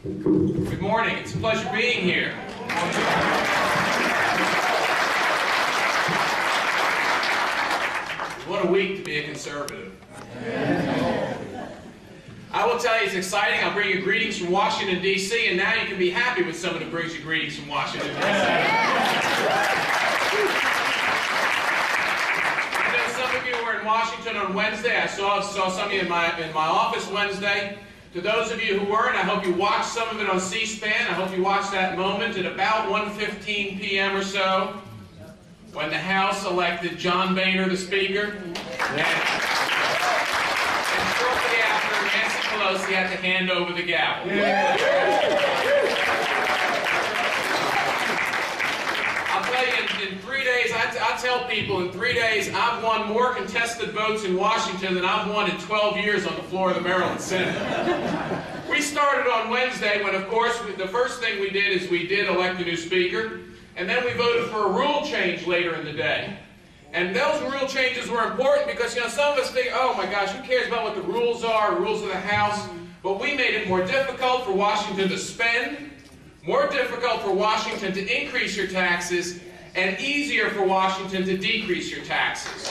Good morning. It's a pleasure being here. What a week to be a conservative. I will tell you, it's exciting. I'll bring you greetings from Washington, D.C., and now you can be happy when someone brings you greetings from Washington, D.C. I know some of you were in Washington on Wednesday. I saw some of you in my office Wednesday. To those of you who weren't, I hope you watched some of it on C-SPAN. I hope you watched that moment at about 1:15 p.m. or so, when the House elected John Boehner the Speaker. And shortly after, Nancy Pelosi had to hand over the gavel. I'll tell you, in 3 days, I tell people in 3 days, I've won more contested votes in Washington than I've won in 12 years on the floor of the Maryland Senate. We started on Wednesday when, of course, the first thing we did is we did elect a new speaker, and then we voted for a rule change later in the day. And those rule changes were important because, you know, some of us think, oh my gosh, who cares about what the rules are, rules of the House? But we made it more difficult for Washington to spend, more difficult for Washington to increase your taxes, and easier for Washington to decrease your taxes.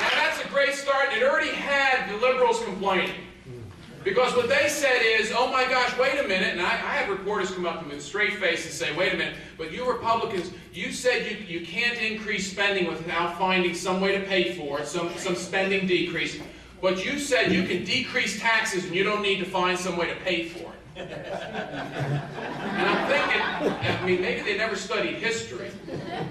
Now that's a great start. It already had the liberals complaining. Because what they said is, oh my gosh, wait a minute, and I had reporters come up to me with a straight face and say, wait a minute, but you Republicans, you said you can't increase spending without finding some way to pay for it, some spending decrease, but you said you can decrease taxes and you don't need to find some way to pay for it. And I'm thinking, I mean, maybe they never studied history,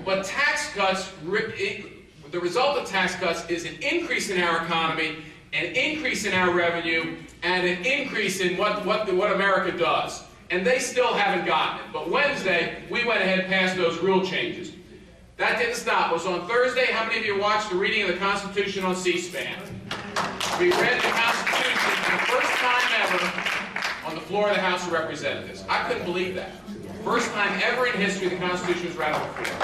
but tax cuts, the result of tax cuts is an increase in our economy, an increase in our revenue, and an increase in what America does. And they still haven't gotten it. But Wednesday, we went ahead and passed those rule changes. That didn't stop us. On Thursday, how many of you watched the reading of the Constitution on C-SPAN? We read the Constitution for the first time ever on the floor of the House of Representatives. I couldn't believe that. First time ever in history the Constitution was read on the floor.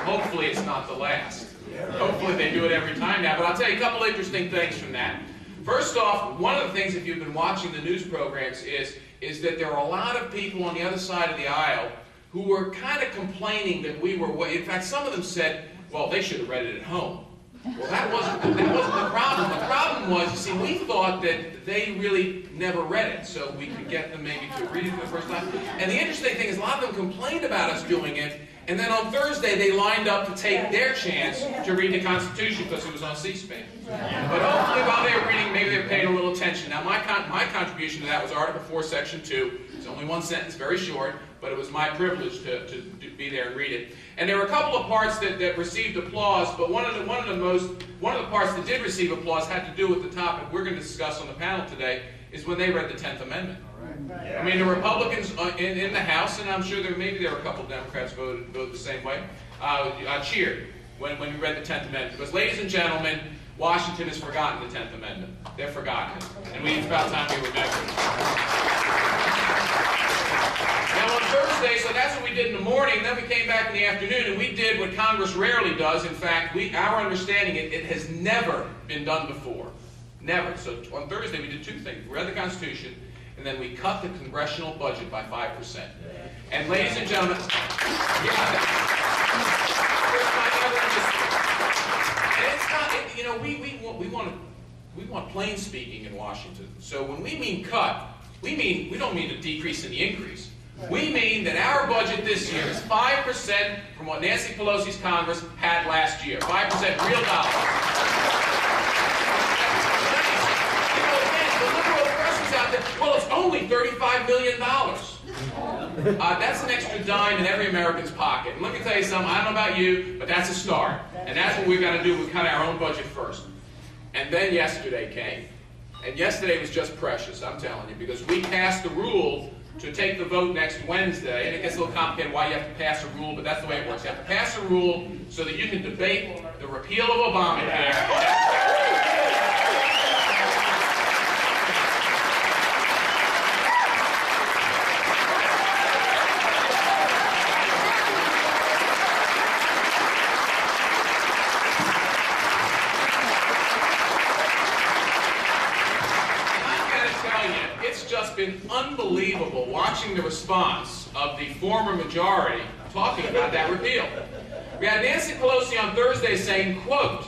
Hopefully it's not the last. Hopefully they do it every time now. But I'll tell you a couple interesting things from that. First off, one of the things, if you've been watching the news programs, is that there are a lot of people on the other side of the aisle who were kind of complaining that we were, in fact, some of them said, well, they should have read it at home. Well, that wasn't the problem. The problem was, you see, we thought that they really never read it, so we could get them maybe to read it for the first time. And the interesting thing is, a lot of them complained about us doing it, and then on Thursday they lined up to take their chance to read the Constitution because it was on C-SPAN. But hopefully while they were reading, maybe they were paying a little attention. Now my contribution to that was Article 4, Section 2. It's only one sentence, very short, but it was my privilege to be there and read it. And there were a couple of parts that received applause, but one of the parts that did receive applause had to do with the topic we're going to discuss on the panel today, is when they read the 10th Amendment. Yeah. I mean, the Republicans in the House, and I'm sure maybe there were a couple of Democrats voted the same way, cheered when we read the 10th Amendment. Because, ladies and gentlemen, Washington has forgotten the 10th Amendment. They've forgotten it. And it's about time we remember it. Now, on Thursday, so that's what we did in the morning, then we came back in the afternoon, and we did what Congress rarely does. In fact, our understanding, it has never been done before. Never. So on Thursday, we did two things. We read the Constitution, and then we cut the congressional budget by 5%. And ladies and gentlemen, and it's not, you know, we want plain speaking in Washington. So when we mean cut, we don't mean a decrease in the increase. We mean that our budget this year is 5% from what Nancy Pelosi's Congress had last year. 5% real dollars. Well, it's only $35 million. That's an extra dime in every American's pocket. And let me tell you something, I don't know about you, but that's a start. And that's what we've got to do. We cut our own budget first. And then yesterday came. And yesterday was just precious, I'm telling you, because we passed the rule to take the vote next Wednesday. And it gets a little complicated why you have to pass a rule, but that's the way it works. You have to pass a rule so that you can debate the repeal of Obamacare. just been unbelievable watching the response of the former majority talking about that repeal. We had Nancy Pelosi on Thursday saying, quote,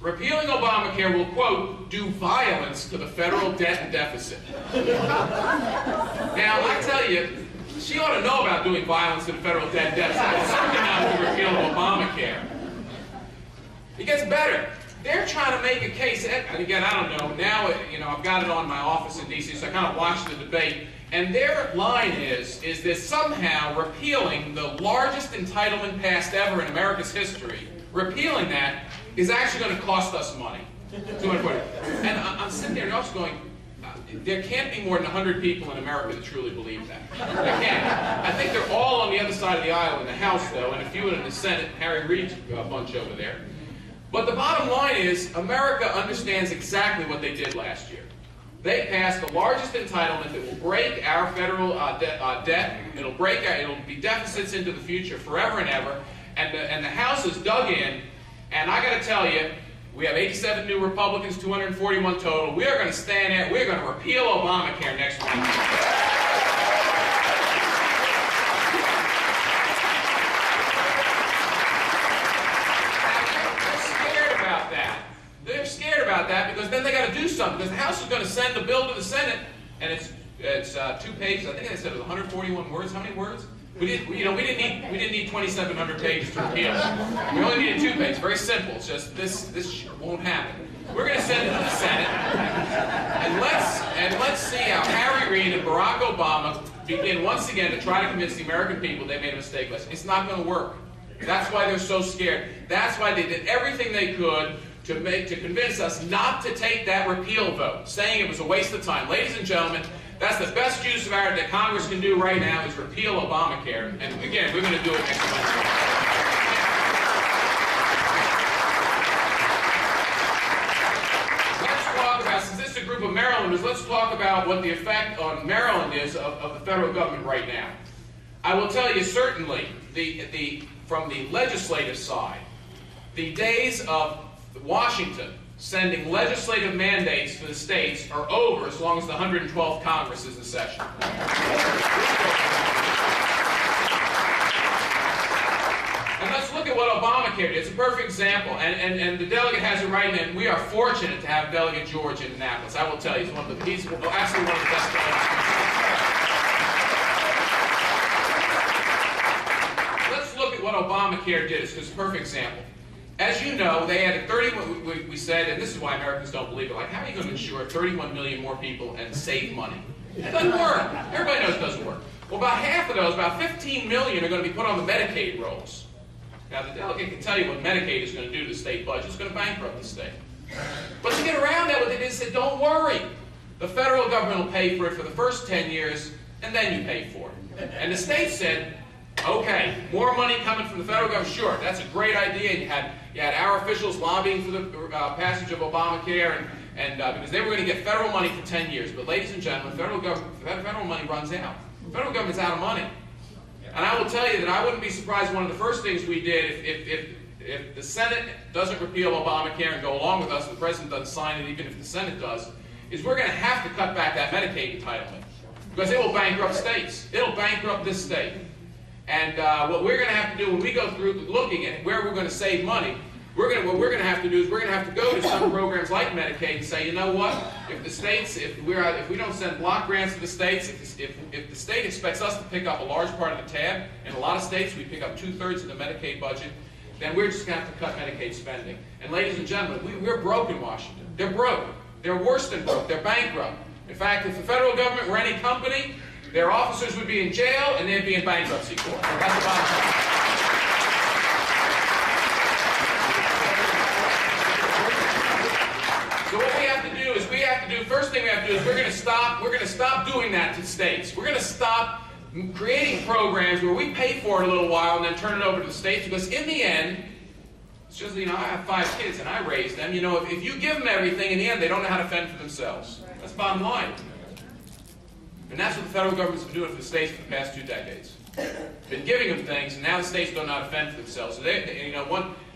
repealing Obamacare will, quote, do violence to the federal debt and deficit. Now, I tell you, she ought to know about doing violence to the federal debt and deficit, but certainly not with the repeal of Obamacare. It gets better. They're trying to make a case, and again, I don't know, now, I've got it on my office in D.C., so I kind of watched the debate, and their line is that somehow repealing the largest entitlement passed ever in America's history, repealing that is actually going to cost us money. And I'm sitting there and also going, there can't be more than 100 people in America that truly believe that. There can't. I think they're all on the other side of the aisle in the House, though, and a few in the Senate, Harry Reid's bunch over there. But the bottom line is, America understands exactly what they did last year. They passed the largest entitlement that will break our federal debt. It'll be deficits into the future forever and ever. And the House has dug in. And I got to tell you, we have 87 new Republicans, 241 total. We are going to stand there. We're going to repeal Obamacare next week. They're scared about that because then they got to do something. Because the House is going to send the bill to the Senate, and it's 2 pages. I think I said it was 141 words. How many words? We didn't need 2,700 pages to repeal it. We only needed 2 pages. Very simple. It's just this won't happen. We're going to send it to the Senate, and let's see how Harry Reid and Barack Obama begin once again to try to convince the American people they made a mistake. It's not going to work. That's why they're so scared. That's why they did everything they could to convince us not to take that repeal vote, saying it was a waste of time. Ladies and gentlemen, that's the best use of our that Congress can do right now is repeal Obamacare. And again, we're going to do it next month. Let's talk about, since this is a group of Marylanders, let's talk about what the effect on Maryland is of the federal government right now. I will tell you certainly, from the legislative side, the days of Washington sending legislative mandates to the states are over as long as the 112th Congress is in session. And let's look at what Obamacare did. It's a perfect example. And the delegate has it right, and we are fortunate to have Delegate George in Annapolis. I will tell you, he's absolutely one of the best delegates. Let's look at what Obamacare did. It's a perfect example. As you know, they added 31, we said, and this is why Americans don't believe it, like, how are you going to insure 31 million more people and save money? It doesn't work. Everybody knows it doesn't work. Well, about half of those, about 15 million, are going to be put on the Medicaid rolls. Now, the delegate can tell you what Medicaid is going to do to the state budget. It's going to bankrupt the state. But to get around that, what they did is said, don't worry. The federal government will pay for it for the first 10 years, and then you pay for it. And the state said, okay, more money coming from the federal government, sure, that's a great idea. And you had our officials lobbying for the passage of Obamacare, and because they were going to get federal money for 10 years. But ladies and gentlemen, federal money runs out. The federal government's out of money. And I will tell you that I wouldn't be surprised one of the first things we did if the Senate doesn't repeal Obamacare and go along with us, the President doesn't sign it, even if the Senate does, is we're going to have to cut back that Medicaid entitlement. Because it will bankrupt states. It'll bankrupt this state. And what we're going to have to do when we go through looking at where we're going to save money, what we're going to have to do is we're going to have to go to some programs like Medicaid and say, you know what? If the states, if we don't send block grants to the states, if the state expects us to pick up a large part of the tab, in a lot of states we pick up 2/3 of the Medicaid budget, then we're just going to have to cut Medicaid spending. And ladies and gentlemen, we're broke in Washington. They're broke. They're worse than broke. They're bankrupt. In fact, if the federal government were any company, their officers would be in jail and they'd be in bankruptcy court. That's the bottom line. So what we have to do is first thing we have to do is we're going to stop doing that to states. We're going to stop creating programs where we pay for it a little while and then turn it over to the states, because in the end, it's just, I have 5 kids and I raised them. If you give them everything, in the end, they don't know how to fend for themselves. That's the bottom line. And that's what the federal government's been doing for the states for the past 2 decades. been giving them things, and now the states don't know how to fend for themselves. So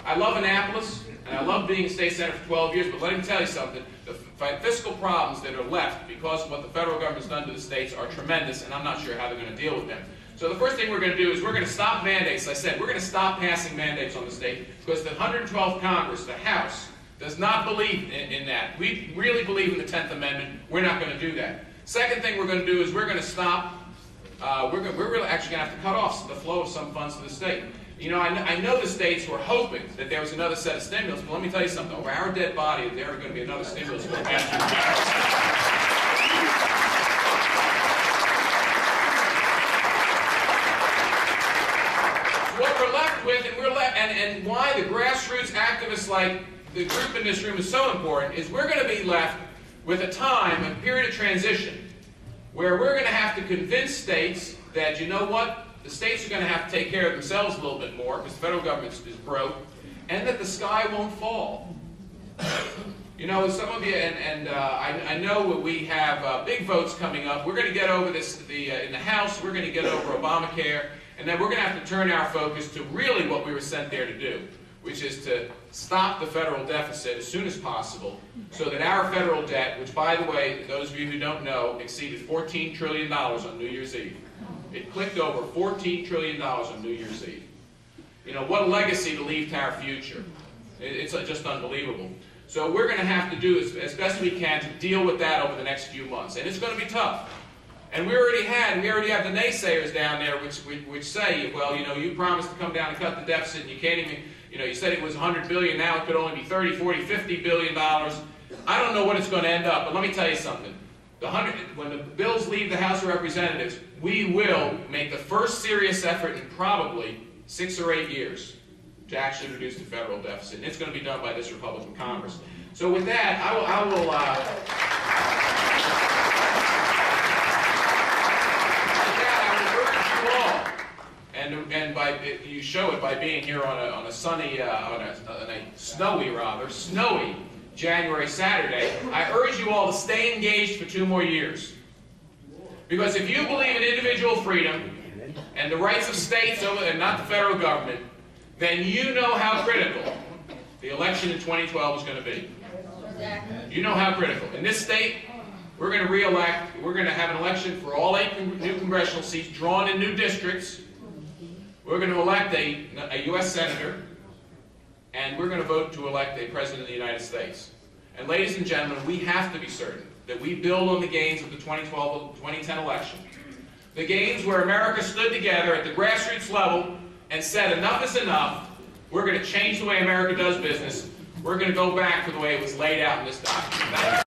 I love Annapolis, and I love being a state senator for 12 years, but let me tell you something. The fiscal problems that are left because of what the federal government's done to the states are tremendous, and I'm not sure how they're going to deal with them. So the first thing we're going to do is we're going to stop mandates. As I said, we're going to stop passing mandates on the state because the 112th Congress, the House, does not believe in that. We really believe in the 10th Amendment. We're not going to do that. Second thing we're going to do is we're going to stop, we're really actually going to have to cut off the flow of some funds to the state. You know, I know the states were hoping that there was another set of stimulus, but let me tell you something. Over our dead body, there are going to be another stimulus bill passed through Congress. What we're left with, and why the grassroots activists like the group in this room is so important, is we're going to be left with a period of transition, where we're going to have to convince states that, you know what, the states are going to have to take care of themselves a little bit more, because the federal government is broke, and that the sky won't fall. You know, some of you, I know we have big votes coming up. We're going to get over this, in the House, we're going to get over Obamacare, and then we're going to have to turn our focus to really what we were sent there to do, which is to stop the federal deficit as soon as possible so that our federal debt, which, by the way, those of you who don't know, exceeded $14 trillion on New Year's Eve. It clicked over $14 trillion on New Year's Eve. You know, what a legacy to leave to our future. It's just unbelievable. So we're going to have to do as best we can to deal with that over the next few months. And it's going to be tough. And we already have the naysayers down there which say, well, you know, you promised to come down and cut the deficit, and you can't even, you know, you said it was $100 billion, now it could only be $30, $40, $50 billion. I don't know what it's going to end up, but let me tell you something. When the bills leave the House of Representatives, we will make the first serious effort in probably 6 or 8 years to actually reduce the federal deficit. And it's going to be done by this Republican Congress. So with that, I will and you show it by being here on a sunny, snowy January Saturday. I urge you all to stay engaged for 2 more years. Because if you believe in individual freedom and the rights of states and not the federal government, then you know how critical the election in 2012 is going to be. You know how critical. In this state, we're going to re-elect, we're going to have an election for all 8 new congressional seats drawn in new districts. We're going to elect a U.S. Senator, and we're going to vote to elect a President of the United States. And ladies and gentlemen, we have to be certain that we build on the gains of the 2010 election. The gains where America stood together at the grassroots level and said enough is enough. We're going to change the way America does business. We're going to go back to the way it was laid out in this document.